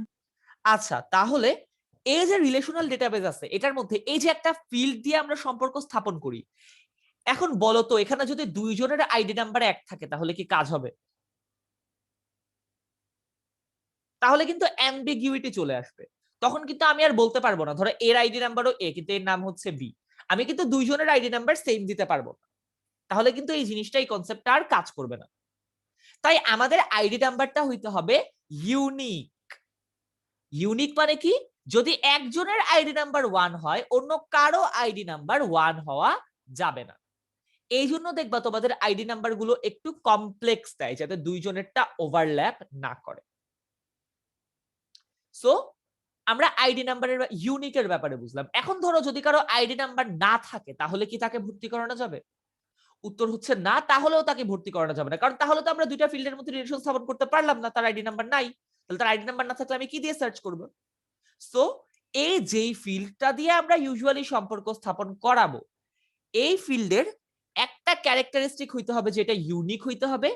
আচ্ছা, তাহলে এই যে রিলেশনাল ডেটাবেস আছে এটার মধ্যে এই যে একটা ফিল্ড দিয়ে আমরা সম্পর্ক স্থাপন করি, এখন বলো তো এখানে যদি দুইজনের আইডি নাম্বার এক থাকে তাহলে কি কাজ হবে? তাহলে কিন্তু অ্যাম্বিগুইটি চলে আসবে। তখন কিন্তু আমি আর বলতে পারবো না ধরো এর আইডি নাম্বারও এ কিন্তু এর নাম হচ্ছে বি, আমি কিন্তু দুইজনের আইডি নাম্বার সেম দিতে পারবো না। তাহলে কিন্তু এই জিনিসটা, এই কনসেপ্টটা আর কাজ করবে না। তাই আমাদের আইডি নাম্বারটা হইতে হবে ইউনিক। ইউনিক মানে কি, যদি একজনের আইডি নাম্বার 1 হয় অন্য কারো আইডি নাম্বার 1 হওয়া যাবে না। এই জন্য দেখবা তোমাদের আইডি নাম্বার গুলো একটু কমপ্লেক্স দেয় যাতে দুইজনেরটা ওভারল্যাপ না করে। সো আমরা আইডি নাম্বারের ইউনিকের ব্যাপারে বুঝলাম। এখন ধরো যদি কারো আইডি নাম্বার না থাকে তাহলে কি তাকে ভর্তি করানো যাবে? উত্তর হচ্ছে না, তাহলেও তাকে ভর্তি করানো যাবে না, কারণ তাহলে তো আমরা দুইটা ফিল্ডের মধ্যে রিলেশন স্থাপন করতে পারলাম না, তার আইডি নাম্বার নাই। তাহলে তার আইডি নাম্বার না থাকলে আমি কি দিয়ে সার্চ করব? সো এই যেই ফিল্ডটা দিয়ে আমরা ইউজুয়ালি সম্পর্ক স্থাপন করাবো, এই ফিল্ডের একটা ক্যারেক্টারিস্টিক হইতে হবে যেটা ইউনিক হইতে হবে,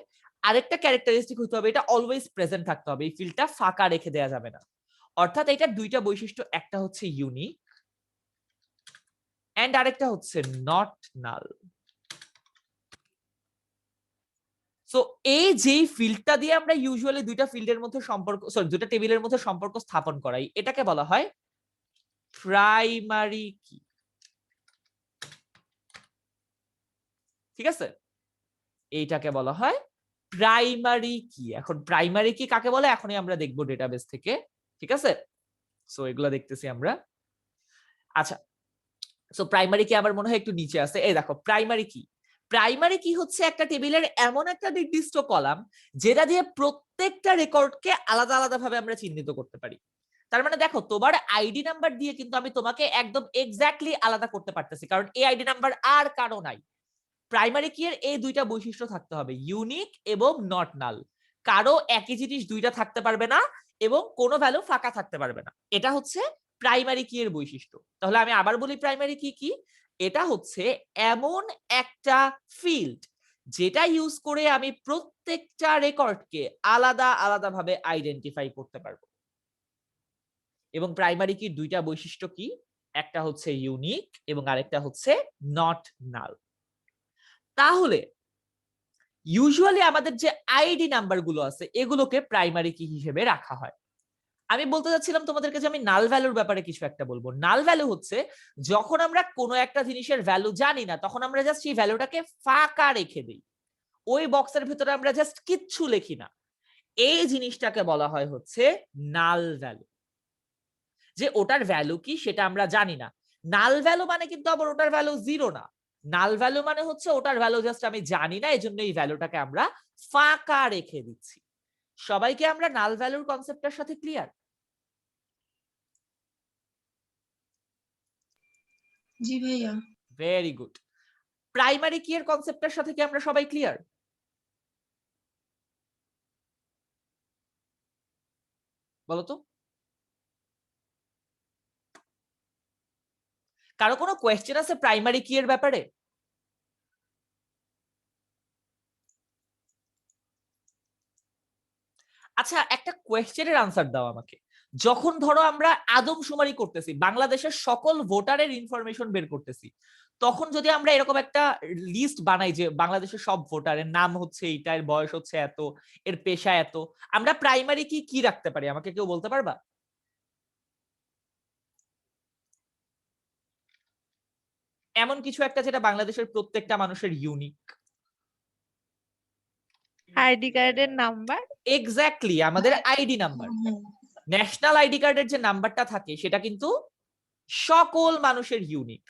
আরেকটা ক্যারেক্টারিস্টিক হইতে হবে এটা অলওয়েজ প্রেজেন্ট থাকতে হবে, এই ফিল্ডটা ফাঁকা রেখে দেওয়া যাবে না। অর্থাৎ এটা দুইটা বৈশিষ্ট্য, একটা হচ্ছে ইউনিক এন্ড আরেকটা হচ্ছে নট নাল। সো এই যে ফিল্ডটা দিয়ে আমরা ইউজুয়ালি দুইটা ফিল্ডের মধ্যে সম্পর্ক, সরি দুইটা টেবিলের মধ্যে সম্পর্ক স্থাপন করাই, এটাকে বলা হয় প্রাইমারি কি। ঠিক আছে, এইটাকে বলা হয় প্রাইমারি কি। এখন প্রাইমারি কি কাকে বলে এখনই আমরা দেখবো ডেটাবেস থেকে। ঠিক আছে, সো এগুলা দেখতেছি আমরা। আচ্ছা, সো প্রাইমারি কি আমার মনে হয় একটু নিচে আছে, এই দেখো প্রাইমারি কি। প্রাইমারি কি হচ্ছে একটা টেবিলের এমন একটা নির্দিষ্ট কলাম যেটা দিয়ে প্রত্যেকটা রেকর্ডকে আলাদা আলাদা ভাবে আমরা চিহ্নিত করতে পারি। তার মানে দেখো তোমার আইডি নাম্বার দিয়ে কিন্তু আমি তোমাকে একদম এক্স্যাক্টলি আলাদা করতে পারতেছি, কারণ এই আইডি নাম্বার আর কারো নাই। প্রাইমারি কি এর এই দুইটা বৈশিষ্ট্য থাকতে হবে, ইউনিক এবং নট নাল। কারো একই জিনিস দুইটা থাকতে পারবে না এবং কোনো ভ্যালু ফাঁকা থাকতে পারবে না। এটা হচ্ছে প্রাইমারি কি এর বৈশিষ্ট্য। তাহলে আমি আবার বলি প্রাইমারি কি কি, এটা হচ্ছে এমন একটা ফিল্ড যেটা ইউজ করে আমি প্রত্যেকটা রেকর্ডকে আলাদা আলাদা ভাবে আইডেন্টিফাই করতে পারবো। এবং প্রাইমারি কি দুইটা বৈশিষ্ট্য কি, একটা হচ্ছে ইউনিক এবং আরেকটা হচ্ছে নট নাল। তাহলে ইউজুয়ালি আমাদের যে আইডি নাম্বার গুলো আছে এগুলোকে প্রাইমারি কি হিসেবে রাখা হয়। আমি বলতে চাচ্ছিলাম তোমাদেরকে যে আমি নাল ভ্যালুর ব্যাপারে কিছু একটা বলবো। নাল ভ্যালু হচ্ছে যখন আমরা কোনো একটা জিনিসের ভ্যালু জানি না তখন আমরা জাস্ট সেই ভ্যালুটাকে ফাঁকা রেখে দিই, ওই বক্সের ভিতরে আমরা জাস্ট কিচ্ছু লিখি না, এই জিনিসটাকে বলা হয় হচ্ছে নাল ভ্যালু। যে ওটার ভ্যালু কি সেটা আমরা জানি না। নাল ভ্যালু মানে কিন্তু আবার ওটার ভ্যালু জিরো না, নাল ভ্যালু মানে হচ্ছে ওটার ভ্যালু জাস্ট আমি জানি না, এজন্য এই ভ্যালুটাকে আমরা ফাঁকা রেখে দিচ্ছি। সবাইকে আমরা নাল ভ্যালুর কনসেপ্টটার সাথে ক্লিয়ার? জি ভাইয়া। Very good. প্রাইমারি কি এর কনসেপ্টটার সাথে কি আমরা সবাই ক্লিয়ার? বলো তো, কারো কোনো কোয়েশ্চেন আছে প্রাইমারি কি এর ব্যাপারে? আচ্ছা একটা কোয়েশ্চেনের আনসার দাও আমাকে। যখন ধরো আমরা আদমশুমারি করতেছি, বাংলাদেশের সকল ভোটারের ইনফরমেশন বের করতেছি, তখন যদি আমরা এরকম একটা লিস্ট বানাই যে বাংলাদেশের সব ভোটারের নাম হচ্ছে এইটা, এর বয়স হচ্ছে এত, এর পেশা এত, আমরা প্রাইমারি কি কি রাখতে পারি আমাকে কেউ বলতে পারবা? এমন কিছু একটা যেটা বাংলাদেশের প্রত্যেকটা মানুষের ইউনিক। আইডি কার্ডের নাম্বার। এক্স্যাক্টলি, আমাদের আইডি নাম্বার। ন্যাশনাল আইডি কার্ডের যে নাম্বারটা থাকে সেটা কিন্তু সকল মানুষের ইউনিক।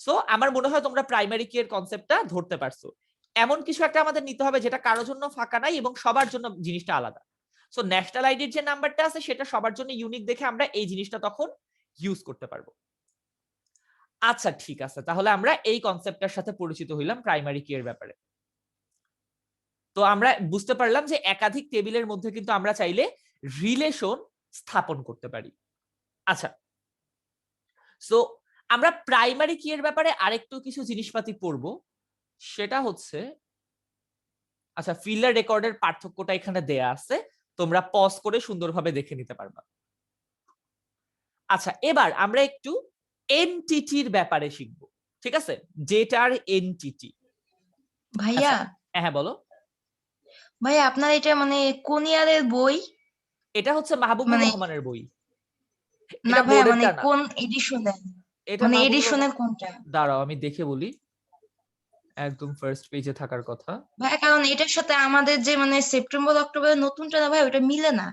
সো আমার মনে হয় তোমরা প্রাইমারি কি এর কনসেপ্টটা ধরতে পারছো। এমন কিছু একটা আমাদের নিতে হবে যেটা কারোর জন্য ফাঁকা নাই এবং সবার জন্য জিনিসটা আলাদা। সো ন্যাশনাল আইডির যে নাম্বারটা আছে সেটা সবার জন্য ইউনিক দেখে আমরা এই জিনিসটা তখন ইউজ করতে পারবো। আচ্ছা ঠিক আছে, তাহলে আমরা এই কনসেপ্টটার সাথে পরিচিত হইলাম প্রাইমারি কি এর ব্যাপারে। তো আমরা বুঝতে পারলাম যে একাধিক টেবিলের মধ্যে কিন্তু আমরা চাইলে রিলেশন স্থাপন করতে পারি। আচ্ছা, সো আমরা প্রাইমারি কি এর ব্যাপারে আরেকটু কিছু জিনিসপাতি পড়ব, সেটা হচ্ছে, আচ্ছা ফিল্ডার রেকর্ডের পার্থক্যটা এখানে দেয়া আছে, তোমরা পজ করে সুন্দরভাবে দেখে নিতে পারবা। আচ্ছা এবার আমরা একটু এনটিটির ব্যাপারে শিখব, ঠিক আছে? যেটার এনটিটি। ভাইয়া, হ্যাঁ বলো। ভাইয়া আপনার এটা মানে কোন ইয়ারের বই? এটা হচ্ছে মাহবুবুর মানে রহমানের বই। না এটা ভাইয়া, মানে বোর্ডেরটা না, কোন এডিশনের? এটা মানে মাহবুবুর এডিশনের রহমান, কোনটা? দাঁড়াও আমি দেখে বলি, একদম ফার্স্ট পেজে থাকার কথা। ভাইয়া কারণ এটার সাথে আমাদের যে মানে সেপ্টেম্বর অক্টোবরের নতুনটা না ভাই, ওটা মিলে না।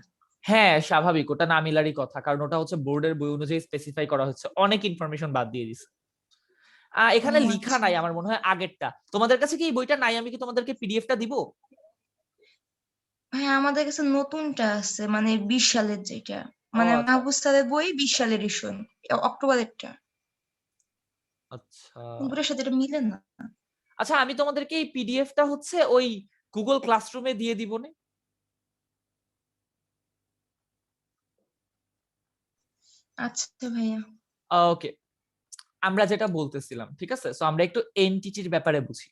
হ্যাঁ স্বাভাবিক, ওটা না মিলারই কথা, কারণ ওটা হচ্ছে বোর্ডের বই অনুযায়ী স্পেসিফাই করা হচ্ছে, অনেক ইনফরমেশন বাদ দিয়ে দিছে। ও এখানে লিখা আচ্ছা নাই আমার মনে হয় আগেরটা। তোমাদের কাছে কি এই বইটা নাই? আমি কি তোমাদেরকে পিডিএফটা দিব? ভাইয়া, আমাদের কাছে নতুনটা আছে, মানে 20 সালের যেটা, ও মানে আচ্ছা মাহবুব স্যারের বই 20 সালের এডিশন, অক্টোবরেরটা। আচ্ছা কম্পিউটারের সাথে এটা মিলে না। আচ্ছা, আমি তোমাদেরকে এই পিডিএফটা হচ্ছে ওই গুগল ক্লাসরুমে দিয়ে দিব না? আচ্ছা ভাইয়া। ওকে, আমরা যেটা বলতেছিলাম, ঠিক আছে, সো আমরা একটু এনটিটির ব্যাপারে বুঝি।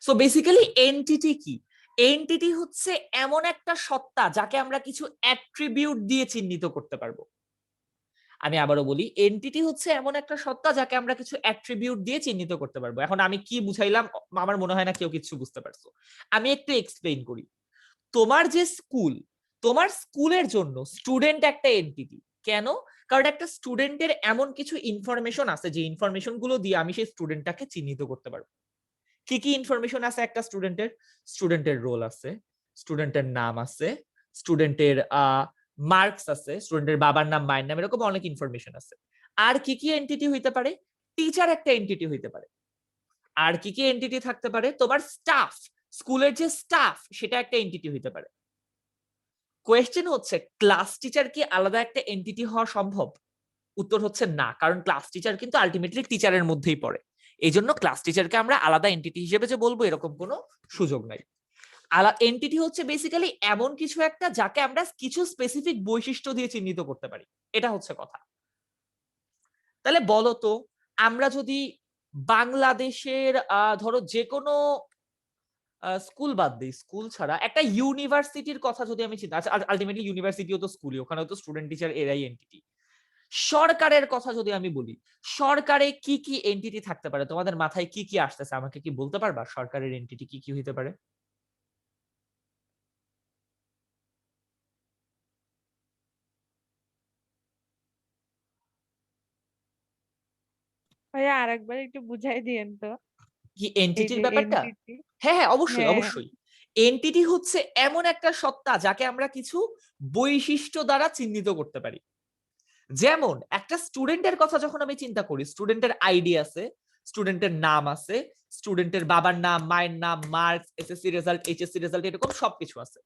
সো বেসিক্যালি এনটিটি কি? এনটিটি হচ্ছে এমন একটা সত্তা যাকে আমরা কিছু অ্যাট্রিবিউট দিয়ে চিহ্নিত করতে পারবো। আমি আবারও বলি, এনটিটি হচ্ছে এমন একটা সত্তা যাকে আমরা কিছু অ্যাট্রিবিউট দিয়ে চিহ্নিত করতে পারবো। এখন আমি কি বুঝাইলাম আমার মনে হয় না কেউ কিছু বুঝতে পারছো। আমি একটু এক্সপ্লেইন করি। তোমার যে স্কুল, তোমার স্কুলের জন্য স্টুডেন্ট একটা এনটিটি। কেন? কারণ একটা স্টুডেন্টের এমন কিছু ইনফরমেশন আছে যে ইনফরমেশন গুলো দিয়ে আমি সেই স্টুডেন্টটাকে চিহ্নিত করতে পারবো। কি কি ইনফরমেশন আছে একটা স্টুডেন্টের? স্টুডেন্টের রোল আছে, স্টুডেন্টের নাম আছে, স্টুডেন্টের মার্কস আছে, স্টুডেন্টের বাবার নাম মায়ের নাম, এরকম অনেক ইনফরমেশন আছে। আর কি কি এন্টিটি হইতে পারে? টিচার একটা এন্টিটি হইতে পারে। আর কি কি এন্টিটি থাকতে পারে? তোমার স্টাফ, স্কুলের যে স্টাফ সেটা একটা এন্টিটি হইতে পারে। কোয়েশ্চেন হচ্ছে ক্লাস টিচার কি আলাদা একটা এন্টিটি হওয়া সম্ভব? উত্তর হচ্ছে না, কারণ ক্লাস টিচার কিন্তু আলটিমেটলি টিচারের মধ্যেই পড়ে। এই জন্য ক্লাস টিচারকে আমরা আলাদা এন্টিটি হিসেবে যে বলবো এরকম কোনো সুযোগ নাই। এন্টিটি হচ্ছে বেসিক্যালি এমন কিছু একটা যাকে আমরা কিছু স্পেসিফিক বৈশিষ্ট্য দিয়ে চিহ্নিত করতে পারি, এটা হচ্ছে কথা। তাহলে বলো তো, আমরা যদি বাংলাদেশের ধরো যে কোনো স্কুল বাদ দিই, স্কুল ছাড়া একটা ইউনিভার্সিটির কথা যদি আমি চিন্তা, আলটিমেটলি ইউনিভার্সিটিও তো স্কুলই, ওখানেও তো স্টুডেন্ট টিচার এরাই এন্টিটি। সরকারের কথা যদি আমি বলি, সরকারে কি কি এন্টিটি থাকতে পারে? তোমাদের মাথায় কি কি আসতেছে আমাকে কি বলতে পারবা? সরকারের এন্টিটি কি কি হইতে পারে? ভাইয়া আরেকবার একটু বুঝাই দিয়েন তো কি এই এন্টিটির যে ব্যাপারটা? এনটিটি। হ্যাঁ হ্যাঁ, অবশ্যই হ্যাঁ, অবশ্যই। এন্টিটি হচ্ছে এমন একটা সত্তা যাকে আমরা কিছু বৈশিষ্ট্য দ্বারা চিহ্নিত করতে পারি। যেমন একটা স্টুডেন্টের কথা যখন আমি চিন্তা করি, স্টুডেন্টের আইডি আছে, স্টুডেন্টের নাম আছে, স্টুডেন্টের বাবার নাম, মায়ের নাম, marks, SSC result, HSC result, এরকম সবকিছু আছে।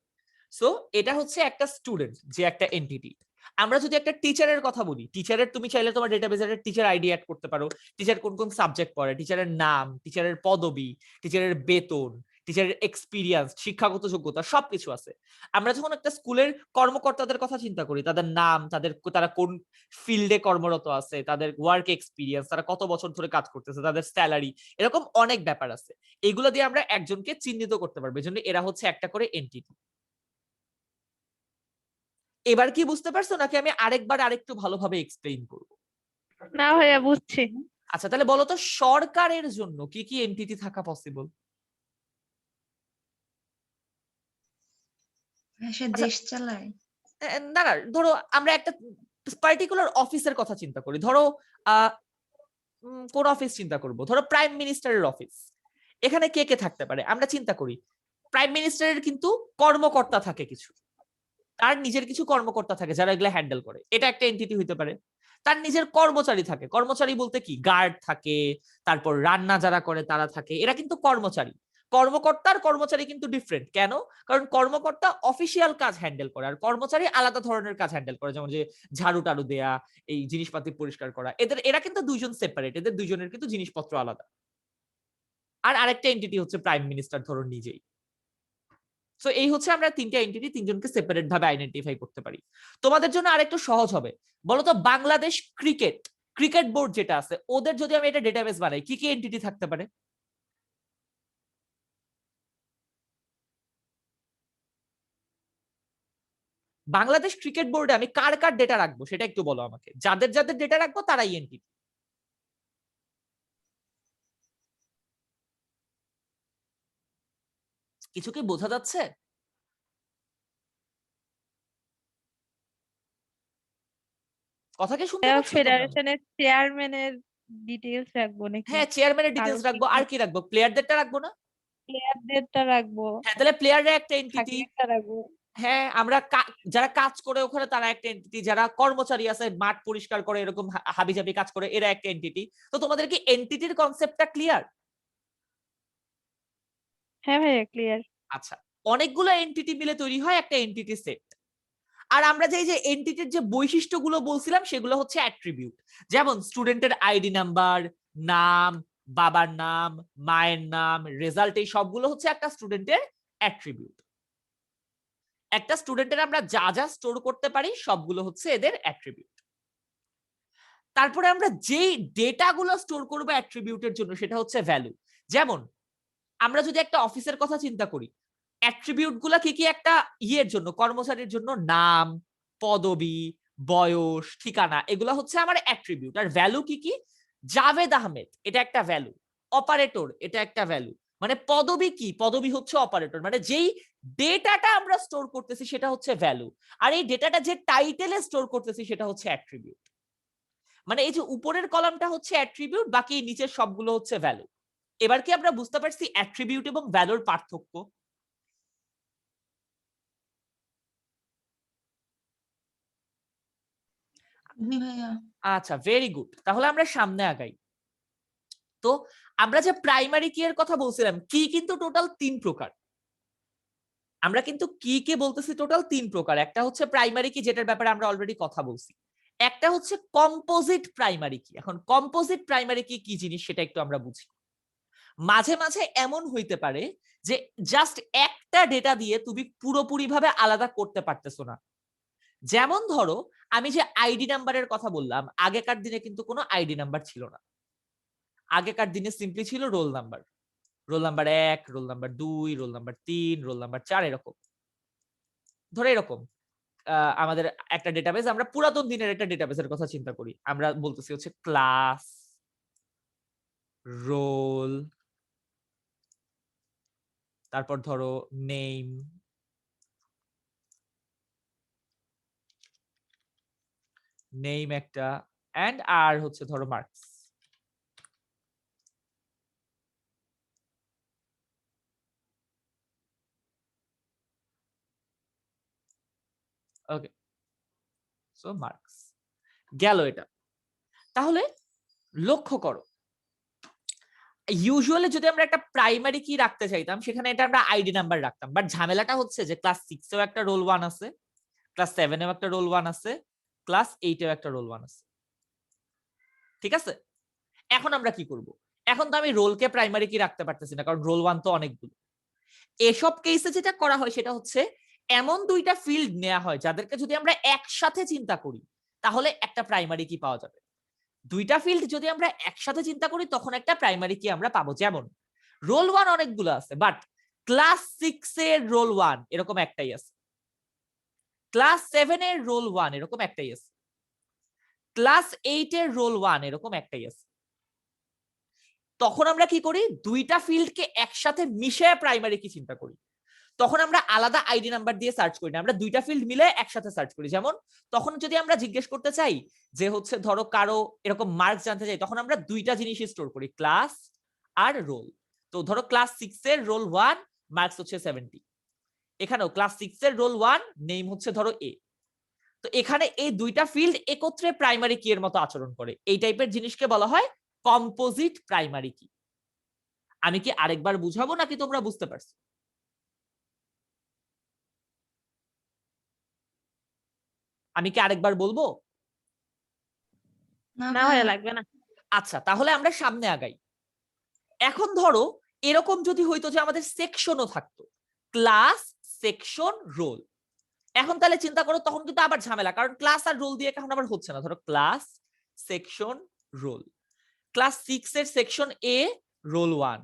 সো এটা হচ্ছে একটা স্টুডেন্ট, যে একটা এন্টিটি। আমরা যদি একটা টিচারের কথা বলি, টিচারের তুমি চাইলে তোমার ডেটাবেজে একটা টিচার আইডি অ্যাড করতে পারো, টিচার কোন কোন সাবজেক্ট পড়ে, টিচারের নাম, টিচারের পদবি, টিচারের বেতন, টিচারের এক্সপিরিয়েন্স, শিক্ষাগত যোগ্যতা, সবকিছু আছে। আমরা যখন একটা স্কুলের কর্মকর্তাদের কথা চিন্তা করি, তাদের নাম, তারা কোন ফিল্ডে কর্মরত আছে, তাদের ওয়ার্ক এক্সপিরিয়েন্স, তারা কত বছর ধরে কাজ করতেছে, তাদের স্যালারি, এরকম অনেক ব্যাপার আছে। এগুলো দিয়ে আমরা একজনকে চিহ্নিত করতে পারবো, এজন্য এরা হচ্ছে একটা করে এন্টিটি। এবার কি বুঝতে পারছো, নাকি আমি আরেকবার আরেকটু ভালোভাবে এক্সপ্লেইন করব? না ভাইয়া বুঝছি। আচ্ছা, তাহলে বলো তো সরকারের জন্য কি কি এন্টিটি থাকা পসিবল? সে আচ্ছা, দেশ চালায়। না না, ধরো আমরা একটা পার্টিকুলার অফিসের কথা চিন্তা করি। ধরো আহ কোন অফিস চিন্তা করব? ধরো প্রাইম মিনিস্টারের অফিস। এখানে কে কে থাকতে পারে আমরা চিন্তা করি। প্রাইম মিনিস্টারের কিন্তু কর্মকর্তা থাকে কিছু, তার নিজের কিছু কর্মকর্তা থাকে যারা এগুলা হ্যান্ডেল করে, এটা একটা এন্টিটি হইতে পারে। তার নিজের কর্মচারী থাকে, কর্মচারী বলতে কি, গার্ড থাকে, তারপর রান্না যারা করে তারা থাকে, এরা কিন্তু কর্মচারী। কর্মকর্তার কর্মচারী কিন্তু ডিফারেন্ট, কেন? কারণ কর্মকর্তা অফিসিয়াল কাজ হ্যান্ডেল করে, আর কর্মচারী আলাদা ধরনের কাজ হ্যান্ডেল করে, যেমন যে ঝাড়ু টাড়ু দেয়া, এই জিনিসপাতি পরিষ্কার করা। এরা কিন্তু দুইজন সেপারেট, এদের দুইজনের কিন্তু জিনিসপত্র আলাদা। আর আরেকটা এন্টিটি হচ্ছে প্রাইম মিনিস্টার ধরুন নিজেই। সো এই হচ্ছে আমরা তিনটা এন্টিটি, তিনজনকে সেপারেট ভাবে আইডেন্টিফাই করতে পারি। তোমাদের জন্য আরেকটু সহজ হবে, বলতো বাংলাদেশ ক্রিকেট ক্রিকেট বোর্ড যেটা আছে, ওদের যদি আমি এটা ডেটাবেস বানাই, কি কি এন্টিটি থাকতে পারে? বাংলাদেশ ক্রিকেট বোর্ডে আমি কার কার ডেটা রাখবো সেটা একটু বলো আমাকে, যাদের যাদের ডেটা রাখবো তারাই এন্টিটি। কিছু কি বোঝা যাচ্ছে? কথা কি শুনতে পাচ্ছ তোমরা? ফেডারেশনের চেয়ারম্যানের ডিটেইলস রাখবো নাকি? হ্যাঁ, চেয়ারম্যানের আরো ডিটেলস কি রাখবো, কি আর কি রাখবো? প্লেয়ারদেরটা রাখবো না? প্লেয়ারদেরটা রাখবো, হ্যাঁ, তাহলে প্লেয়াররা একটা এন্টিটি। থাকলেটা রাখবো। হ্যাঁ, আমরা যারা কাজ করে ওখানে তারা একটা এন্টিটি, যারা কর্মচারী আছে মাঠ পরিষ্কার করে এরকম হাবিজাবি কাজ করে এরা একটা এন্টিটি। তো তোমাদের কি এন্টিটির কনসেপ্টটা ক্লিয়ার? হ্যাঁ ভাইয়া ক্লিয়ার। আচ্ছা, অনেকগুলো এন্টিটি মিলে তৈরি হয় একটা এন্টিটি সেট। আর আমরা যে এন্টিটির যে বৈশিষ্ট্যগুলো বলছিলাম সেগুলো হচ্ছে অ্যাট্রিবিউট। যেমন স্টুডেন্টের আইডি নাম্বার, নাম, বাবার নাম, মায়ের নাম, রেজাল্ট, এই সবগুলো হচ্ছে একটা স্টুডেন্টের অ্যাট্রিবিউট। একটা স্টুডেন্টের আমরা যা যা স্টোর করতে পারি সবগুলো হচ্ছে এদের অ্যাট্রিবিউট। তারপরে আমরা যেই ডেটাগুলো স্টোর করব অ্যাট্রিবিউটের জন্য সেটা হচ্ছে ভ্যালু। যেমন আমরা যদি একটা অফিসের কথা চিন্তা করি, অ্যাট্রিবিউট গুলা কি কি একটা ইয়ের জন্য, কর্মচারীর জন্য নাম, পদবি, বয়স, ঠিকানা, এগুলো হচ্ছে আমার অ্যাট্রিবিউট। আর ভ্যালু কি কি? জাভেদ আহমেদ এটা একটা ভ্যালু, অপারেটর এটা একটা ভ্যালু। মানে পদবি কি? পদবি হচ্ছে অপারেটর, মানে যেই ডেটাটা আমরা স্টোর করতেছি সেটা হচ্ছে ভ্যালু। আর এই ডেটাটা যে টাইটেলে স্টোর করতেছি সেটা হচ্ছে অ্যাট্রিবিউট। মানে এই যে উপরের কলামটা হচ্ছে অ্যাট্রিবিউট, বাকি নিচের সবগুলো হচ্ছে ভ্যালু। এবার কি আমরা বুঝতে পারছি অ্যাট্রিবিউট এবং ভ্যালুর পার্থক্য? জি ভাইয়া। আচ্ছা, ভেরি গুড, তাহলে আমরা সামনে আগাই। তো আমরা যে প্রাইমারি কি এর কথা বলছিলাম, কি কিন্তু টোটাল 3 প্রকার। আমরা কিন্তু কি কে বলতেছি টোটাল 3 প্রকার। একটা হচ্ছে প্রাইমারি কি, যেটার ব্যাপারে আমরা অলরেডি কথা বলছি। একটা হচ্ছে কম্পোজিট প্রাইমারি কি। এখন কম্পোজিট প্রাইমারি কি কি জিনিস সেটা একটু আমরা বুঝি। মাঝে মাঝে এমন হইতে পারে যে জাস্ট একটা ডেটা দিয়ে তুমি পুরোপুরি ভাবে আলাদা করতে পারতেছো না। যেমন ধরো আমি যে আইডি নাম্বারের কথা বললাম, আগেকার দিনে কিন্তু কোনো আইডি নাম্বার ছিল না। আগেকার দিনে সিম্পলি ছিল roll number, roll number 1, roll number 2, roll number 3, roll number 4, এরকম। ধরো এরকম আমাদের একটা ডেটাবেস, আমরা পুরাতন দিনের একটা ডেটাবেসের কথা চিন্তা করি। আমরা বলতেছি হচ্ছে ক্লাস, রোল, তারপর ধরো নেম, নেম একটা, এন্ড আর হচ্ছে ধরো মার্কস। ওকে, সো মার্কস গেল এটা। তাহলে লক্ষ্য করো, ইউজুয়ালি যদি আমরা একটা প্রাইমারি কি রাখতে চাইতাম, সেখানে এটা আমরা আইডি নাম্বার রাখতাম। বাট ঝামেলাটা হচ্ছে যে ক্লাস 6 এও একটা রোল 1 আছে, ক্লাস 7 এও একটা রোল 1 আছে, ক্লাস 8 এও একটা রোল 1 আছে। ঠিক আছে, এখন আমরা কি করব? এখন তো আমি রোলকে প্রাইমারি কি রাখতে পারতেছি না, কারণ রোল 1 তো অনেকগুলো। এসব কেসে যেটা করা হয় সেটা হচ্ছে এমন দুইটা ফিল্ড নেওয়া হয় যাদেরকে যদি আমরা একসাথে চিন্তা করি তাহলে একটা প্রাইমারি কি পাওয়া যাবে। দুইটা ফিল্ড যদি আমরা একসাথে চিন্তা করি তখন একটা প্রাইমারি কি আমরা পাবো। যেমন রোল 1 অনেকগুলো আছে, বাট ক্লাস 6 এর রোল 1 এরকম একটাই আছে, ক্লাস 7 এর রোল 1 এরকম একটাই আছে, ক্লাস 8 এর রোল 1 এরকম একটাই আছে। তখন আমরা কি করি? দুইটা ফিল্ডকে একসাথে মিশে প্রাইমারি কি চিন্তা করি। তখন আমরা আলাদা আইডি নাম্বার দিয়ে সার্চ করি না, আমরা দুইটা ফিল্ড মিলে একসাথে সার্চ করি। যেমন তখন যদি আমরা জিজ্ঞেস করতে চাই যে হচ্ছে ধরো কারো এরকম মার্কস জানতে চাই, তখন আমরা দুইটা জিনিসই স্টোর করি, ক্লাস আর রোল। তো ধরো ক্লাস 6 এর রোল 1 মার্কস হচ্ছে 70, এখানেও ক্লাস 6 এর রোল 1 নেম হচ্ছে ধরো এ। তো এখানে এই দুইটা ফিল্ড একত্রে প্রাইমারি কি এর মতো আচরণ করে। এই টাইপের জিনিসকে বলা হয় কম্পোজিট প্রাইমারি কি। আমি কি আরেকবার বুঝাবো নাকি তোমরা বুঝতে পারছো? আমি কি আরেকবার বলবো? না না ভাইয়া ভাইয়া লাগবে না। আচ্ছা, তাহলে আমরা সামনে আগাই। এখন ধরো এরকম যদি হইতো যে আমাদের সেকশনও থাকতো, ক্লাস, সেকশন, রোল। এখন তাহলে চিন্তা করো, তখন কিন্তু আবার ঝামেলা, কারণ ক্লাস আর রোল দিয়ে এখন আবার হচ্ছে না। ধরো ক্লাস, সেকশন, রোল। ক্লাস 6 এর সেকশন এ রোল 1,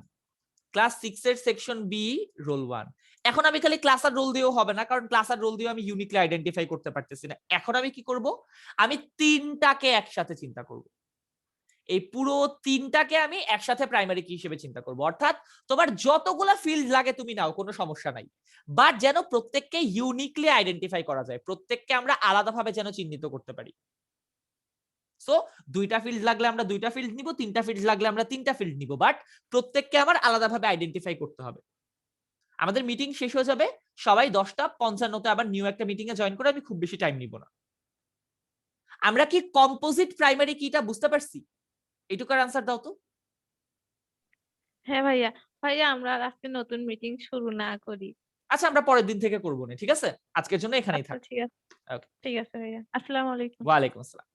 ক্লাস 6 এর সেকশন বি রোল 1। এখন আমি খালি ক্লাস আর রোল দিয়েও হবে না, কারণ ক্লাস আর রোল দিয়ে আমি ইউনিকলি আইডেন্টিফাই করতে পারতেছি না। এখন আমি কি করব? আমি তিনটাকে একসাথে চিন্তা করব। এই পুরো তিনটাকে আমি একসাথে প্রাইমারি কি হিসেবে চিন্তা করব। অর্থাৎ তোমার যতগুলা ফিল্ড লাগে তুমি নাও, কোনো সমস্যা নাই, বাট যেন প্রত্যেককে ইউনিকলি আইডেন্টিফাই করা যায়, প্রত্যেককে আমরা আলাদাভাবে যেন চিহ্নিত করতে পারি। সো দুইটা ফিল্ড লাগলে আমরা দুইটা ফিল্ড নিব, তিনটা ফিল্ড লাগলে আমরা তিনটা ফিল্ড নিব, বাট প্রত্যেককে আমার আলাদাভাবে আইডেন্টিফাই করতে হবে। আমাদের মিটিং শেষ হয়ে যাবে, সবাই 10:55 আবার নিউ একটা মিটিং এ জয়েন করে, আমি খুব বেশি টাইম নিব না। আমরা কি কম্পোজিট প্রাইমারি কিটা বুঝতে পারছি? এটুকার আনসার দাও তো। হ্যাঁ ভাইয়া। ভাইয়া আমরা আর আজকে নতুন মিটিং শুরু না করি। আচ্ছা, আমরা পরের দিন থেকে করবো না, ঠিক আছে? আজকের জন্য এখানেই আচ্ছা থাক। ঠিক আছে। ওকে, ঠিক আছে ভাইয়া, আসসালামু আলাইকুম। ওয়ালাইকুম আসসালাম।